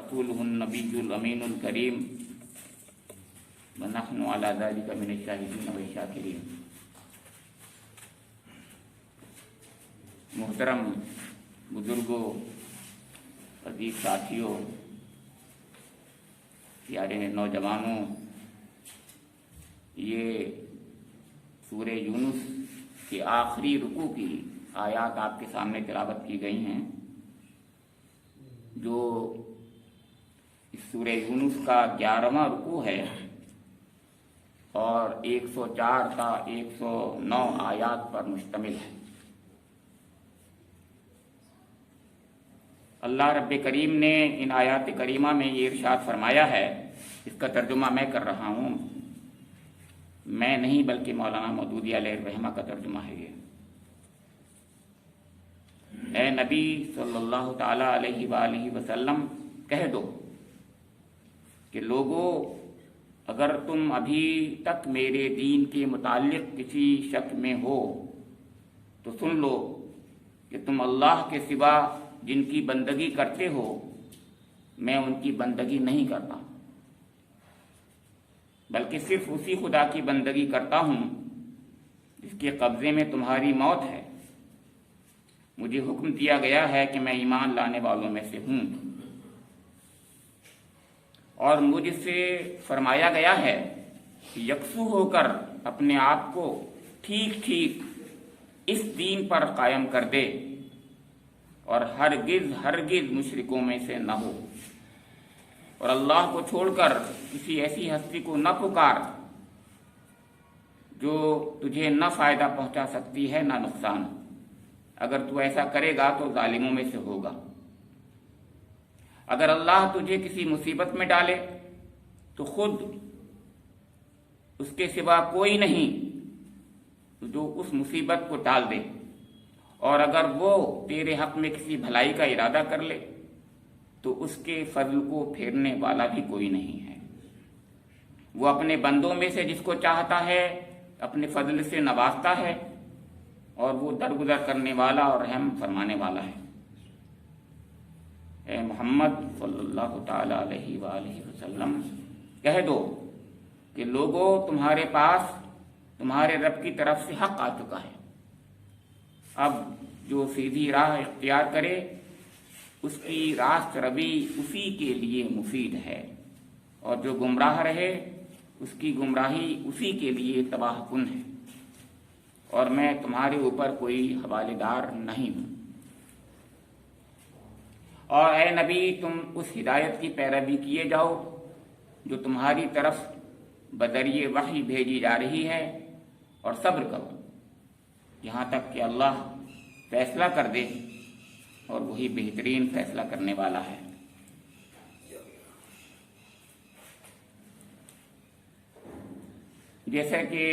ورسولہ النبی الامین الکریم ونحن علی ذلک من الشاہدین والشاکرین۔ محترم بزرگوں، عزیز ساتھیوں، پیارے نوجوانوں، یہ سورہ یونس کے آخری رکوع کی آیات آپ کے سامنے تلاوت کی گئی ہیں، جو اس سورہ یونس کا 11واں رکوع ہے اور 104 تا 109 آیات پر مشتمل ہے۔ اللہ رب کریم نے ان آیات کریمہ میں یہ ارشاد فرمایا ہے، اس کا ترجمہ میں کر رہا ہوں، میں نہیں بلکہ مولانا مودودی علیہ الرحمہ کا ترجمہ ہے یہ۔ اے نبی صلی اللہ تعالی علیہ وآلہ وسلم، کہہ دو کہ لوگوں، اگر تم ابھی تک میرے دین کے متعلق کسی شک میں ہو تو سن لو کہ تم اللہ کے سوا جن کی بندگی کرتے ہو میں ان کی بندگی نہیں کرتا، بلکہ صرف اسی خدا کی بندگی کرتا ہوں جس کے قبضے میں تمہاری موت ہے۔ مجھے حکم دیا گیا ہے کہ میں ایمان لانے والوں میں سے ہوں، اور مجھ سے فرمایا گیا ہے کہ یکسو ہو کر اپنے آپ کو ٹھیک ٹھیک اس دین پر قائم کر دے اور ہرگز مشرکوں میں سے نہ ہو، اور اللہ کو چھوڑ کر کسی ایسی ہستی کو نہ پکار جو تجھے نہ فائدہ پہنچا سکتی ہے نہ نقصان۔ اگر تو ایسا کرے گا تو ظالموں میں سے ہوگا۔ اگر اللہ تجھے کسی مصیبت میں ڈالے تو خود اس کے سوا کوئی نہیں جو اس مصیبت کو ٹال دے، اور اگر وہ تیرے حق میں کسی بھلائی کا ارادہ کر لے تو اس کے فضل کو پھیرنے والا بھی کوئی نہیں ہے۔ وہ اپنے بندوں میں سے جس کو چاہتا ہے اپنے فضل سے نوازتا ہے، اور وہ درگزر کرنے والا اور رحم فرمانے والا ہے۔ اے محمد صلی اللہ تعالی علیہ وآلہ وسلم، کہہ دو کہ لوگوں، تمہارے پاس تمہارے رب کی طرف سے حق آ چکا ہے۔ اب جو سیدھی راہ اختیار کرے اس کی راست روی اسی کے لیے مفید ہے، اور جو گمراہ رہے اس کی گمراہی اسی کے لیے تباہ کن ہے، اور میں تمہارے اوپر کوئی حوالے دار نہیں ہوں۔ اور اے نبی، تم اس ہدایت کی پیروی کیے جاؤ جو تمہاری طرف بذریعہ وحی بھیجی جا رہی ہے، اور صبر کرو یہاں تک کہ اللہ فیصلہ کر دے، اور وہی بہترین فیصلہ کرنے والا ہے۔ جیسا کہ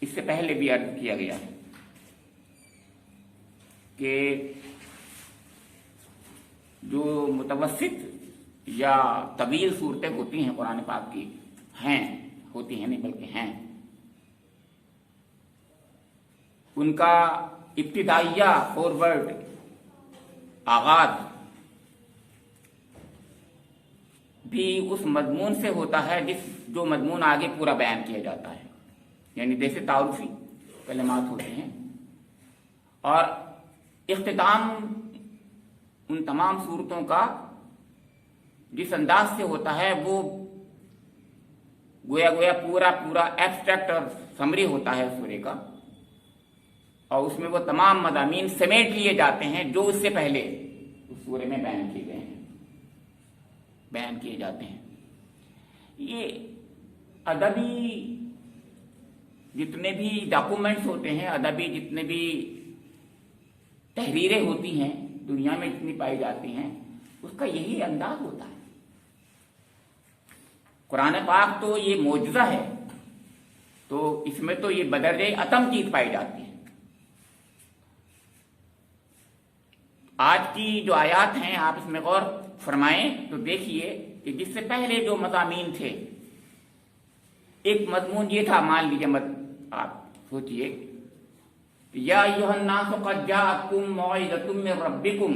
اس سے پہلے بھی عرض کیا گیا کہ جو متوسط یا طویل صورتیں ہوتی ہیں قرآن پاک کی، ہوتی ہیں نہیں بلکہ ہیں، ان کا ابتدائیہ فارورڈ آغاز بھی اس مضمون سے ہوتا ہے جو مضمون آگے پورا بیان کیا جاتا ہے، یعنی جیسے تعارفی کلمات ہوتے ہیں، اور اختتام ان تمام صورتوں کا جس انداز سے ہوتا ہے وہ گویا پورا ایبسٹریکٹ اور سمری ہوتا ہے سورے کا، اور اس میں وہ تمام مضامین سمیٹ لیے جاتے ہیں جو اس سے پہلے اس سورے میں بیان کیے گئے ہیں، بیان کیے جاتے ہیں۔ یہ ادبی جتنے بھی ڈاکومنٹس ہوتے ہیں، ادبی جتنے بھی تحریریں ہوتی ہیں دنیا میں جتنی پائی جاتی ہیں، اس کا یہی انداز ہوتا ہے۔ قرآن پاک تو یہ معجزہ ہے، تو اس میں تو یہ بدرجہ اتم چیز پائی جاتی ہے۔ آج کی جو آیات ہیں آپ اس میں غور فرمائیں تو دیکھیے کہ جس سے پہلے جو مضامین تھے، ایک مضمون یہ تھا، مان لیجیے آپ سوچئے، یا ایھا الناس قد جاءکم موعظۃ من ربکم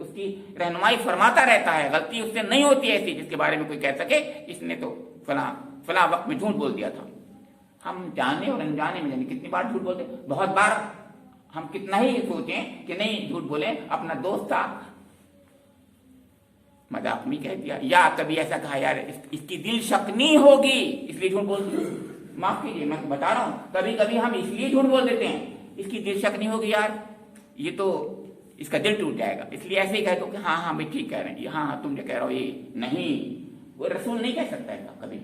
اس کی رہنمائی فرماتا رہتا ہے، غلطی اس سے نہیں ہوتی ایسی جس کے بارے میں کوئی کہہ سکے اس نے تو فلاں وقت میں جھوٹ بول دیا تھا۔ ہم جانے اور انجانے میں کتنی بار جھوٹ بولتے، بہت بار ہم کتنا ہی سوچیں کہ نہیں جھوٹ بولیں، اپنا دوست تھا مذاق میں کہہ دیا، یا کبھی ایسا کہا یار اس کی دل شکنی ہوگی اس لیے جھوٹ بول دیا۔ معاف کیجیے، میں بتا رہا ہوں کبھی کبھی ہم اس لیے جھوٹ بول دیتے ہیں، اس کی دل شکنی ہوگی یار یہ تو اس کا دل ٹوٹ جائے گا، اس لیے ایسے ہی کہہ دو کہ ہاں ہاں میں ٹھیک کہہ رہے ہیں، ہاں ہاں تم جو کہہ رہے ہو یہ نہیں، وہ رسول نہیں کہہ سکتا ہے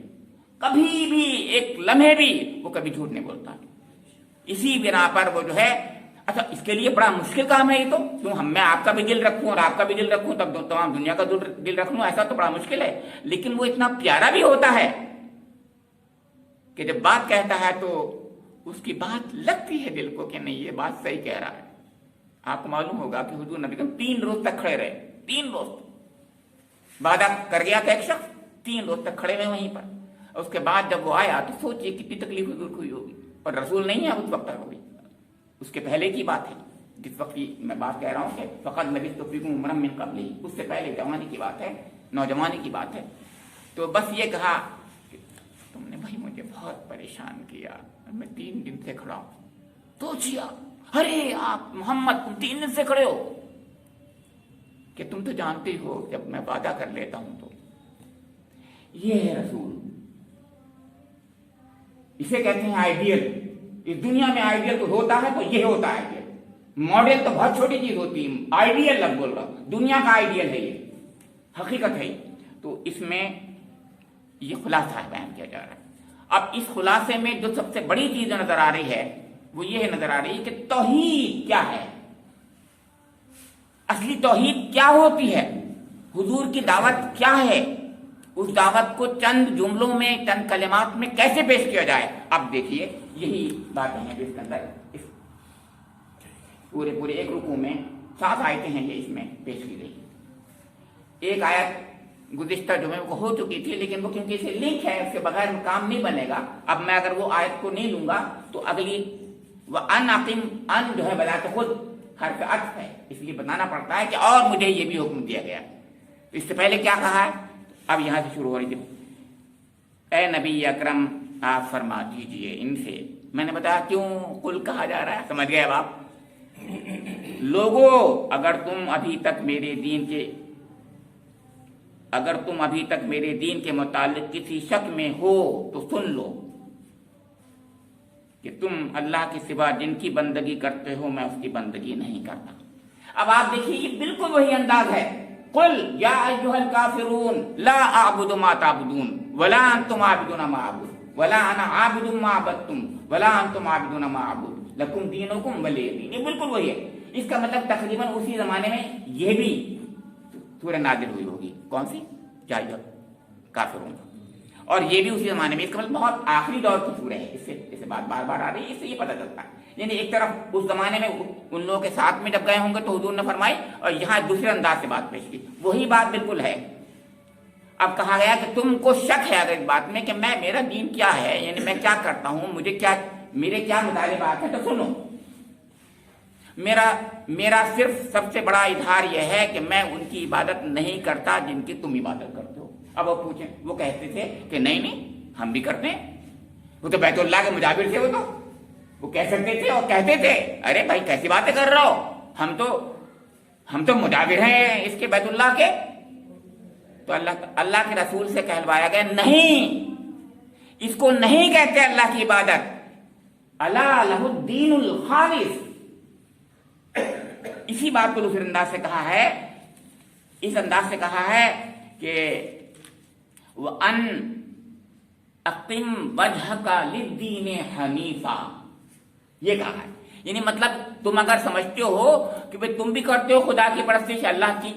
کبھی بھی ایک لمحے بھی وہ کبھی جھوٹ نہیں بولتا۔ اسی بنا پر وہ جو ہے، اچھا اس کے لیے بڑا مشکل کام ہے یہ تو، کیوں میں آپ کا بھی دل رکھوں اور آپ کا بھی دل رکھوں تب تمام دنیا کا دل رکھ لوں، ایسا تو بڑا مشکل ہے، لیکن وہ اتنا پیارا بھی ہوتا ہے کہ جب بات کہتا ہے تو اس کی بات لگتی ہے دل کو کہ نہیں یہ بات صحیح کہہ رہا ہے۔ آپ کو معلوم ہوگا کہ حضور نبی کریم 3 روز تک کھڑے رہے، 3 روز وعدہ کر گیا تھا ایک شخص، 3 روز تک کھڑے ہوئے وہیں پر، اور اس کے بعد جب وہ آیا تو سوچئے کتنی تکلیف حضور کو ہوئی ہوگی، اور رسول نہیں ہے اس وقت تک ہوئی، اس کے پہلے کی بات ہے جس وقت کی میں بات کہہ رہا ہوں کہ فقط لبثت فیکم عمرا من قبلہ، اس سے پہلے جوانی کی بات ہے، نوجوانی کی بات ہے۔ تو بس یہ کہا کہ تم نے بھائی مجھے بہت پریشان کیا، میں 3 دن سے کھڑا ہوں، تو جیا ارے آپ محمد تم 3 دن سے کھڑے ہو، کہ تم تو جانتے ہو جب میں وعدہ کر لیتا ہوں تو یہ ہے رسول، اسے کہتے ہیں آئیڈیل۔ اس دنیا میں آئیڈیل تو ہوتا ہے تو یہ ہوتا ہے آئیڈیل، ماڈل تو بہت چھوٹی چیز ہوتی ہے، آئیڈیل لفظ بول رہا ہوں، دنیا کا آئیڈیل ہے یہ، حقیقت ہے۔ تو اس میں یہ خلاصہ بیان کیا جا رہا ہے۔ اب اس خلاصے میں جو سب سے بڑی چیز نظر آ رہی ہے وہ یہ نظر آ رہی ہے کہ توحید کیا ہے، اصلی توحید کیا ہوتی ہے، حضور کی دعوت کیا ہے، اس دعوت کو چند جملوں میں چند کلمات میں کیسے پیش کیا جائے۔ اب دیکھیے یہی باتیں ہیں جو اس کے اندر اس پورے ایک رکوع میں 7 آیتیں ہیں یہ اس میں پیش کی گئی۔ ایک آیت گزشتہ جمعے کو ہو چکی تھی، لیکن وہ کیونکہ اسے لنک ہے اس کے بغیر کام نہیں بنے گا۔ اب میں اگر وہ آیت کو نہیں لوں گا تو اگلی وَأَنْ أَقِمْ، ان جو ہے بذات خود حرف عطف ہے، اس لیے بتانا پڑتا ہے کہ اور مجھے یہ بھی حکم دیا گیا۔ اس سے پہلے کیا کہا ہے، اب یہاں سے شروع ہو رہی تھی، اے نبی اکرم آپ فرما دیجئے ان سے۔ میں نے بتایا کیوں قل کہا جا رہا ہے، سمجھ گئے اب آپ؟ لوگوں اگر تم ابھی تک میرے دین کے متعلق کسی شک میں ہو تو سن لو کہ تم اللہ کے سوا جن کی بندگی کرتے ہو میں اس کی بندگی نہیں کرتا۔ اب آپ دیکھیے یہ بالکل وہی انداز ہے، قل یا ایھا الکافرون لا اعبد ما تعبدون ولا انتم عابدون ما اعبد ولا انا عابد ما عبدتم ولا انتم عابدون ما اعبد لکم دینکم ولی دین۔ یہ بالکل وہی ہے، اس کا مطلب تقریباً اسی زمانے میں یہ بھی سورہ نازل ہوئی ہوگی، کون سی، یا ایھا الکافرون، اور یہ بھی اسی زمانے میں، اس کا مطلب بہت آخری دور کی سورہ ہے، اس سے بات بار بار آ رہی ہے، اس سے یہ پتہ چلتا ہے۔ یعنی ایک طرف اس زمانے میں ان لوگوں کے ساتھ میں جب گئے ہوں گے تو حضور نے فرمائی، اور یہاں دوسرے انداز سے بات پیش کی، وہی بات بالکل ہے۔ اب کہا گیا کہ تم کو شک ہے اگر اس بات میں کہ میرا دین کیا ہے، یعنی میں کیا کرتا ہوں، میرے کیا مطالبات ہیں، تو سنو، میرا صرف سب سے بڑا اظہار یہ ہے کہ میں ان کی عبادت نہیں کرتا جن کی تم عبادت کرتے ہو۔ اب وہ پوچھیں، وہ کہتے تھے کہ نہیں ہم بھی کرتے ہیں، وہ تو بیت اللہ کے مجاور تھے، وہ کہہ سکتے تھے اور کہتے تھے، ارے بھائی کیسی باتیں کر رہے ہو، ہم تو مجاور ہیں اس کے بیت اللہ کے۔ تو اللہ کے رسول سے کہلوایا گیا نہیں، اس کو نہیں کہتے اللہ کی عبادت، الا لہ الدین الخالص۔ اسی بات کو دوسرے انداز سے کہا ہے، اس انداز سے کہا ہے کہ وَأَنْ أَقِمْ وَجْهَكَ لِلدِّينِ حَنِيفًا، یہ کہا ہے۔ یعنی مطلب تم اگر سمجھتے ہو کہ بھئی تم بھی کرتے ہو خدا کی پرستش اللہ کی،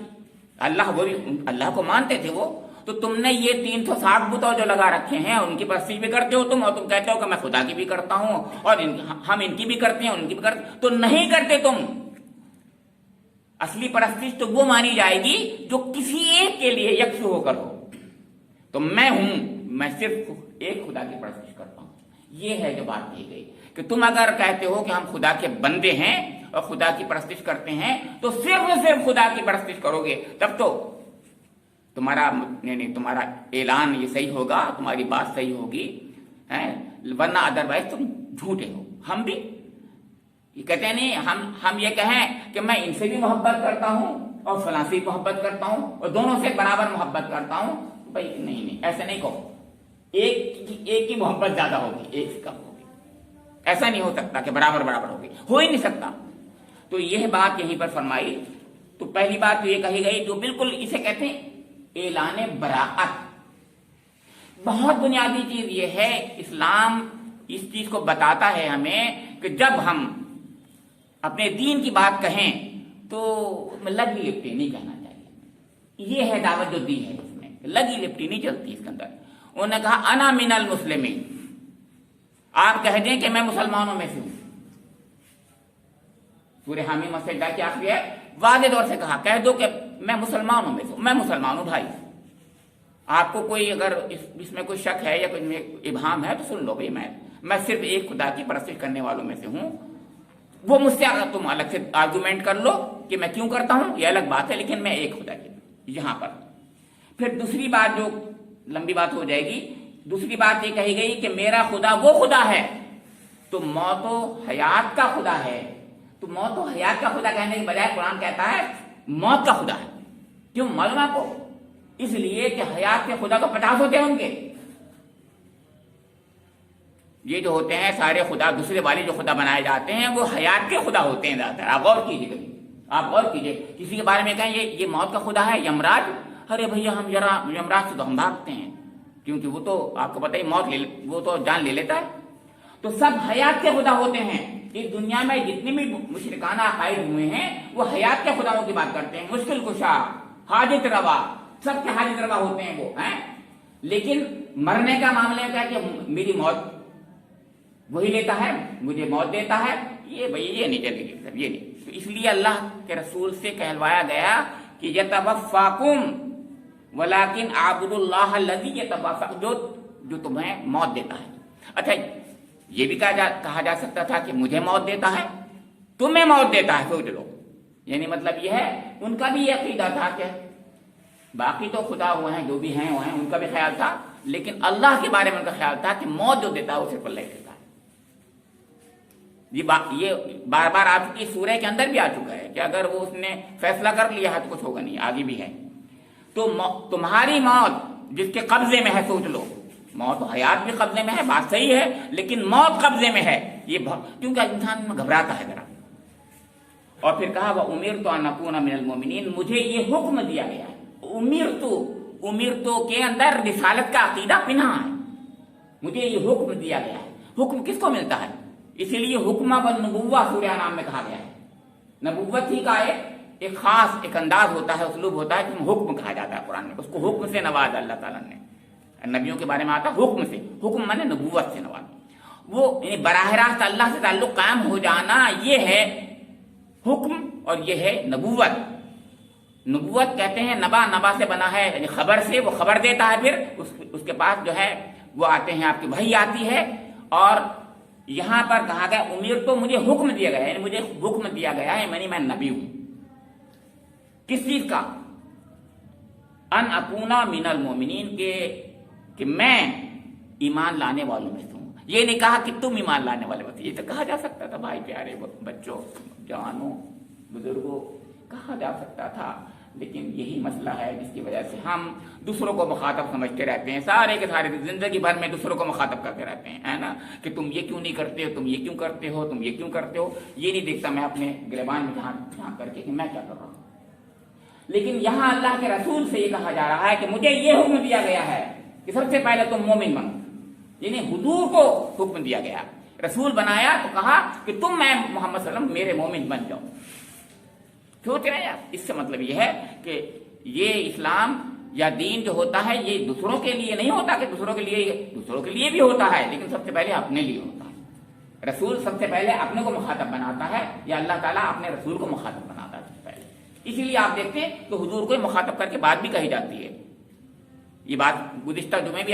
اللہ کو مانتے تھے وہ، تو تم نے یہ 360 بتوں جو لگا رکھے ہیں ان کی پرستش بھی کرتے ہو تم، اور تم کہتے ہو کہ میں خدا کی بھی کرتا ہوں اور ہم ان کی بھی کرتے ہیں ان کی بھی کرتے، تو نہیں کرتے تم۔ اصلی پرستش تو وہ مانی جائے گی جو کسی ایک کے لیے یکسو ہو کر ہو۔ تو میں صرف ایک خدا کی پرستش کرتا ہوں، یہ ہے جو بات کی گئی کہ تم اگر کہتے ہو کہ ہم خدا کے بندے ہیں اور خدا کی پرستش کرتے ہیں تو صرف خدا کی پرستش کرو گے، تب تو تمہارا تمہارا اعلان یہ صحیح ہوگا، تمہاری بات صحیح ہوگی، ورنہ ادروائز تم جھوٹے ہو۔ ہم بھی یہ کہتے ہیں نہیں، ہم یہ کہیں کہ میں ان سے بھی محبت کرتا ہوں اور فلاں سے بھی محبت کرتا ہوں اور دونوں سے برابر محبت کرتا ہوں، بھائی نہیں ایسے نہیں کہو، ایک کی محبت زیادہ ہوگی ایک سے کم ہوگی، ایسا نہیں ہو سکتا کہ برابر برابر ہوگی، ہو ہی نہیں سکتا۔ تو یہ بات یہیں پر فرمائی۔ تو پہلی بات تو یہ کہی گئی جو بالکل اسے کہتے ہیں اعلان براءت۔ بہت بنیادی چیز یہ ہے، اسلام اس چیز کو بتاتا ہے ہمیں کہ جب ہم اپنے دین کی بات کہیں تو لگی لپٹی نہیں کہنا چاہیے۔ یہ ہے دعوت جو دی ہے، اس میں لگی لپٹی نہیں چلتی اس کے اندر۔ انہوں نے کہا انا من المسلمین، آپ کہہ دیں کہ میں مسلمانوں میں سے ہوں۔ سورہ حامی مسجدہ کی آخری ہے، واضح طور سے کہا کہہ دو کہ میں مسلمانوں میں سے ہوں، میں مسلمان ہوں بھائی۔ آپ کو کوئی اگر اس میں کوئی شک ہے یا کوئی ابہام ہے تو سن لو بھائی، میں صرف ایک خدا کی پرستش کرنے والوں میں سے ہوں۔ وہ مجھ سے اگر تم الگ سے آرگومنٹ کر لو کہ میں کیوں کرتا ہوں، یہ الگ بات ہے، لیکن میں ایک خدا کی یہاں پر۔ پھر دوسری بات جو لمبی بات ہو جائے گی، دوسری بات یہ کہی گئی کہ میرا خدا وہ خدا ہے تو موت و حیات کا خدا ہے۔ تو موت و حیات کا خدا کہنے کے بجائے قرآن کہتا ہے موت کا خدا ہے۔ کیوں معلوم آپ کو؟ اس لیے کہ حیات کے خدا کو 50 ہوتے ہیں ان کے۔ یہ جو ہوتے ہیں سارے خدا دوسرے والے جو خدا بنائے جاتے ہیں وہ حیات کے خدا ہوتے ہیں زیادہ تر۔ آپ غور کیجیے، آپ غور کیجیے، کسی کے بارے میں کہیں یہ موت کا خدا ہے یمراج، ارے بھیا ہم یمراج سے تو ہم بھاگتے ہیں، کیونکہ وہ تو آپ کو پتہ ہی وہ تو جان لے لیتا ہے۔ تو سب حیات کے خدا ہوتے ہیں۔ اس دنیا میں جتنے بھی مشرکانہ عقائد ہوئے ہیں وہ حیات کے خداؤں کی بات کرتے ہیں، مشکل کشا، حاجت روا، سب کے حاجت روا ہوتے ہیں وہ ہیں۔ لیکن مرنے کا معاملہ کیا کہ میری موت وہی لیتا ہے، مجھے موت دیتا ہے، یہ بھائی یہ نہیں چلے گی سب، یہ نہیں۔ تو اس لیے اللہ کے رسول سے کہلوایا گیا کہ یتوفاکم ولکن اعبدوا اللہ الذی یتوفاکم، جو تمہیں موت دیتا ہے۔ اچھا یہ بھی کہا جا سکتا تھا کہ مجھے موت دیتا ہے، تمہیں موت دیتا ہے، سوچ لو۔ یعنی مطلب یہ ہے ان کا بھی یہ عقیدہ تھا کہ باقی تو خدا ہوئے ہیں جو بھی ہیں وہ ہیں، ان کا بھی خیال تھا، لیکن اللہ کے بارے میں ان کا خیال تھا کہ موت جو دیتا ہے وہ صرف اللہ دیتا ہے۔ یہ بار بار آ چکی سورہ کے اندر بھی آ چکا ہے کہ اگر وہ اس نے فیصلہ کر لیا ہے تو کچھ ہوگا نہیں، آگے بھی ہے۔ تو تمہاری موت جس کے قبضے میں ہے، سوچ لو، موت حیات بھی قبضے میں ہے، بات صحیح ہے، لیکن موت قبضے میں ہے، یہ کیونکہ انسان میں گھبراتا ہے ذرا۔ اور پھر کہا وَأُمِرْتُ أَنْ أَكُونَ مِنَ الْمُؤْمِنِينَ، مجھے یہ حکم دیا گیا ہے۔ امرتو کے اندر رسالت کا عقیدہ پنہا ہے، مجھے یہ حکم دیا گیا ہے۔ حکم کس کو ملتا ہے؟ اسی لیے حکمہ والنبوہ سورہ نام میں کہا گیا ہے۔ نبوت ہی کا ایک خاص ایک انداز ہوتا ہے، اسلوب ہوتا ہے، جس میں حکم کہا جاتا ہے قرآن میں، اس کو حکم سے نوازا اللہ تعالیٰ نے۔ نبیوں کے بارے میں آتا حکم سے، حکم مانے نبوت سے نوازا، وہ یعنی براہ راست اللہ سے تعلق قائم ہو جانا، یہ ہے حکم اور یہ ہے نبوت۔ نبوت کہتے ہیں نبا سے بنا ہے، یعنی خبر سے، وہ خبر دیتا ہے، پھر اس کے پاس جو ہے وہ آتے ہیں آپ کی وحی آتی ہے۔ اور یہاں پر کہا گیا امیر تو مجھے حکم دیا گیا ہے، یعنی مجھے حکم دیا گیا ہے، میں نبی ہوں۔ کس چیز کا؟ ان اکونا من المؤمنین، کہ میں ایمان لانے والوں میں سے ہوں۔ یہ نہیں کہا کہ تم ایمان لانے والے میں سے، یہ تو کہا جا سکتا تھا بھائی پیارے بچوں، جوانوں، بزرگوں، کہا جا سکتا تھا، لیکن یہی مسئلہ ہے جس کی وجہ سے ہم دوسروں کو مخاطب سمجھتے رہتے ہیں، سارے کے سارے زندگی بھر میں دوسروں کو مخاطب کرتے رہتے ہیں، ہے نا، کہ تم یہ کیوں نہیں کرتے ہو، تم یہ کیوں کرتے ہو، تم یہ کیوں کرتے ہو۔ یہ نہیں دیکھتا میں اپنے گریبان میں جھانک کر کے کہ میں کیا کر رہا ہوں۔ لیکن یہاں اللہ کے رسول سے یہ کہا جا رہا ہے کہ مجھے یہ حکم دیا گیا ہے کہ سب سے پہلے تم مومن بنو، یعنی حضور کو حکم دیا گیا، رسول بنایا تو کہا کہ تم میں محمد صلی اللہ علیہ وسلم میرے مومن بن جاؤ۔ سوچ رہے ہیں؟ اس سے مطلب یہ ہے کہ یہ اسلام یا دین جو ہوتا ہے یہ دوسروں کے لیے نہیں ہوتا، کہ دوسروں کے لیے بھی ہوتا ہے، لیکن سب سے پہلے اپنے لیے ہوتا ہے۔ رسول سب سے پہلے اپنے کو مخاطب بناتا ہے، یا اللہ تعالیٰ اپنے رسول کو مخاطب بناتا ہے سب سے پہلے۔ اسی لیے آپ دیکھتے ہیں تو حضور کو مخاطب کر کے بات بھی کہی جاتی ہے۔ یہ بات گزشتہ جمعے بھی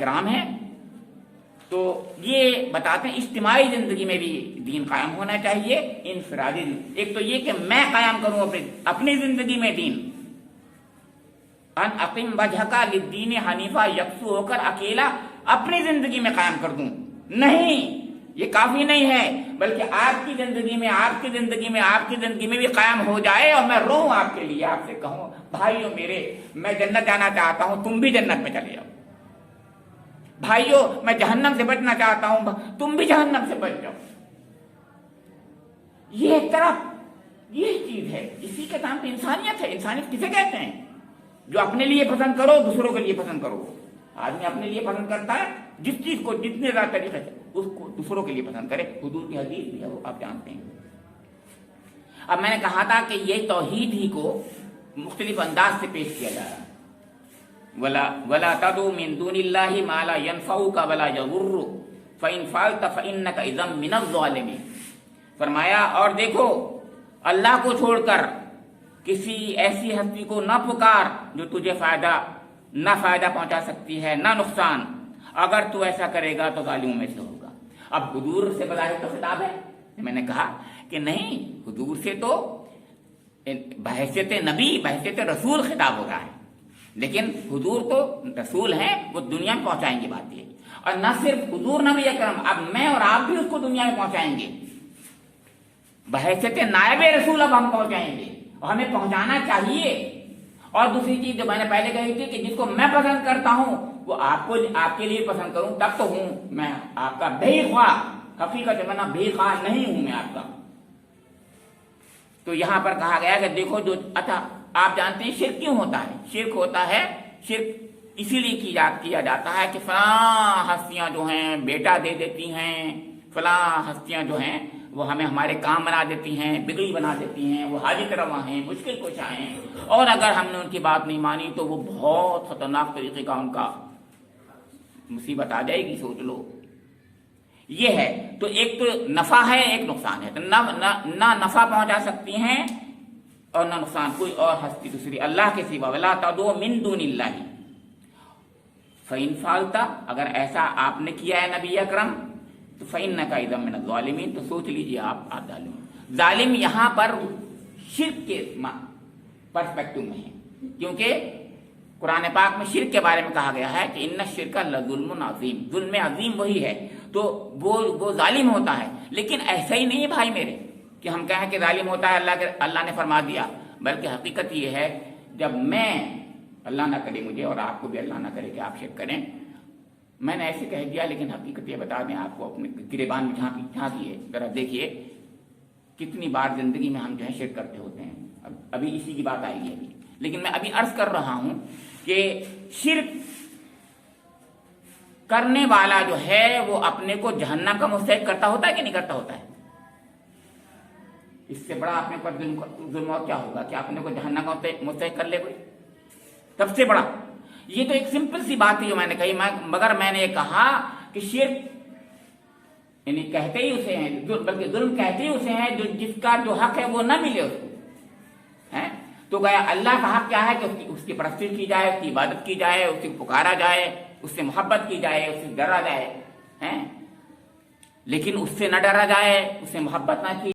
کرام ہیں. تو یہ بتاتے ہیں اجتماعی زندگی میں بھی دین قائم ہونا چاہیے. انفرادی ایک تو یہ کہ میں قائم کروں اپنی زندگی میں دین، ان اقم وجہک للدین حنیفہ، یکسو ہو کر اکیلا اپنی زندگی میں قائم کر دوں، نہیں، یہ کافی نہیں ہے، بلکہ آپ کی زندگی میں آپ کی زندگی میں آپ کی زندگی میں بھی قائم ہو جائے اور میں روؤں آپ کے لیے، آپ سے کہوں بھائیوں میرے میں جنت جانا چاہتا ہوں، تم بھی جنت میں چلے جاؤ. بھائیوں میں جہنم سے بچنا چاہتا ہوں، تم بھی جہنم سے بچ جاؤ. یہ ایک طرف یہ چیز ہے، اسی کا نام تو انسانیت ہے. انسانیت کسے کہتے ہیں؟ جو اپنے لیے پسند کرو دوسروں کے لیے پسند کرو. آدمی اپنے لیے پسند کرتا ہے جس چیز کو جتنے زیادہ طریقے سے اس کو دوسروں کے لیے پسند کرے. حضور کی حدیث بھی ہے، وہ آپ جانتے ہیں. اب میں نے کہا تھا کہ یہ توحید ہی کو مختلف انداز سے پیش کیا جا رہا ہے. ولا تدعو من دون اللہ ما لا ينفعک ولا یضرک فإن فعلت فإنک اذا من الظالمین. فرمایا اور دیکھو اللہ کو چھوڑ کر کسی ایسی ہستی کو نہ پکار جو تجھے نہ فائدہ پہنچا سکتی ہے نہ نقصان. اگر تو ایسا کرے گا تو ظالموں میں سے ہوگا. اب حضور سے بظاہر تو خطاب ہے. میں نے کہا کہ نہیں، حضور سے تو بحیثیت نبی بحیثیت رسول خطاب ہو رہا ہے، لیکن حضور تو رسول ہیں، وہ دنیا میں پہنچائیں گے بات یہ. اور نہ صرف حضور نبی اکرم، اب میں اور آپ بھی اس کو دنیا میں پہنچائیں گے. بحیثیت نائب رسول اب ہم پہنچائیں گے اور ہمیں پہنچانا چاہیے. اور دوسری چیز جو میں نے پہلے کہی تھی کہ جس کو میں پسند کرتا ہوں وہ آپ کے لیے پسند کروں تب تو ہوں میں آپ کا بے خواہ. حقیقت میں بے خواہ نہیں ہوں میں آپ کا. تو یہاں پر کہا گیا کہ دیکھو جو اچھا آپ جانتے ہیں شرک کیوں ہوتا ہے؟ شرک ہوتا ہے، شرک اسی لیے کیا جاتا ہے کہ فلاں ہستیاں جو ہیں بیٹا دے دیتی ہیں، فلاں ہستیاں جو ہیں وہ ہمیں ہمارے کام بنا دیتی ہیں، بگڑی بنا دیتی ہیں، وہ حاجت رواں ہیں، مشکل کشا ہیں، اور اگر ہم نے ان کی بات نہیں مانی تو وہ بہت خطرناک طریقے کا ان کا مصیبت آ جائے گی. سوچ لو یہ ہے. تو ایک تو نفع ہے ایک نقصان ہے. تو نہ نفع پہنچا سکتی ہیں اور نہ نقصان کوئی اور ہستی دوسری اللہ کے سوا. ولا تدعو من دون اللہ فإن فعلت، اگر ایسا آپ نے کیا ہے نبی اکرم تو فإنک اذا من الظالمین، تو سوچ لیجیے آپ ظالم. ظالم یہاں پر شرک کے پرسپیکٹو میں ہے، کیونکہ قرآن پاک میں شرک کے بارے میں کہا گیا ہے کہ ان الشرک لظلم عظیم. ظلم عظیم وہی ہے تو وہ ظالم ہوتا ہے. لیکن ایسا ہی نہیں ہے بھائی میرے کہ ہم کہیں کہ ظالم ہوتا ہے اللہ نے فرما دیا، بلکہ حقیقت یہ ہے جب میں، اللہ نہ کرے مجھے اور آپ کو بھی اللہ نہ کرے کہ آپ شرک کریں، میں نے ایسے کہہ دیا، لیکن حقیقت یہ بتا دیں آپ کو، اپنے گریبان میں جھانکیے ذرا، دیکھیے کتنی بار زندگی میں ہم جو ہے شرک کرتے ہوتے ہیں. ابھی اسی کی بات آئے گی ابھی، لیکن میں ابھی عرض کر رہا ہوں کہ شرک کرنے والا جو ہے وہ اپنے کو جہنم کا مستحق کرتا ہوتا ہے کہ نہیں کرتا ہوتا ہے؟ اس سے بڑا اپنے پر ظلم اور کیا ہوگا کہ اپنے کو جہنم کا مستحق کر لے کوئی؟ سب سے بڑا یہ تو ایک سمپل سی بات ہے جو میں نے کہی، مگر میں نے یہ کہا کہ شرک یعنی کہتے ہی اسے ہیں، بلکہ ظلم کہتے ہی اسے ہیں جس کا جو حق ہے وہ نہ ملے اس کو. تو گیا اللہ کا حق کیا ہے کہ اس کی پرستش کی جائے، اس کی عبادت کی جائے، اس کی پکارا جائے، اس سے محبت کی جائے، اس سے ڈرا جائے. لیکن اس سے نہ ڈرا جائے، اس سے محبت نہ کی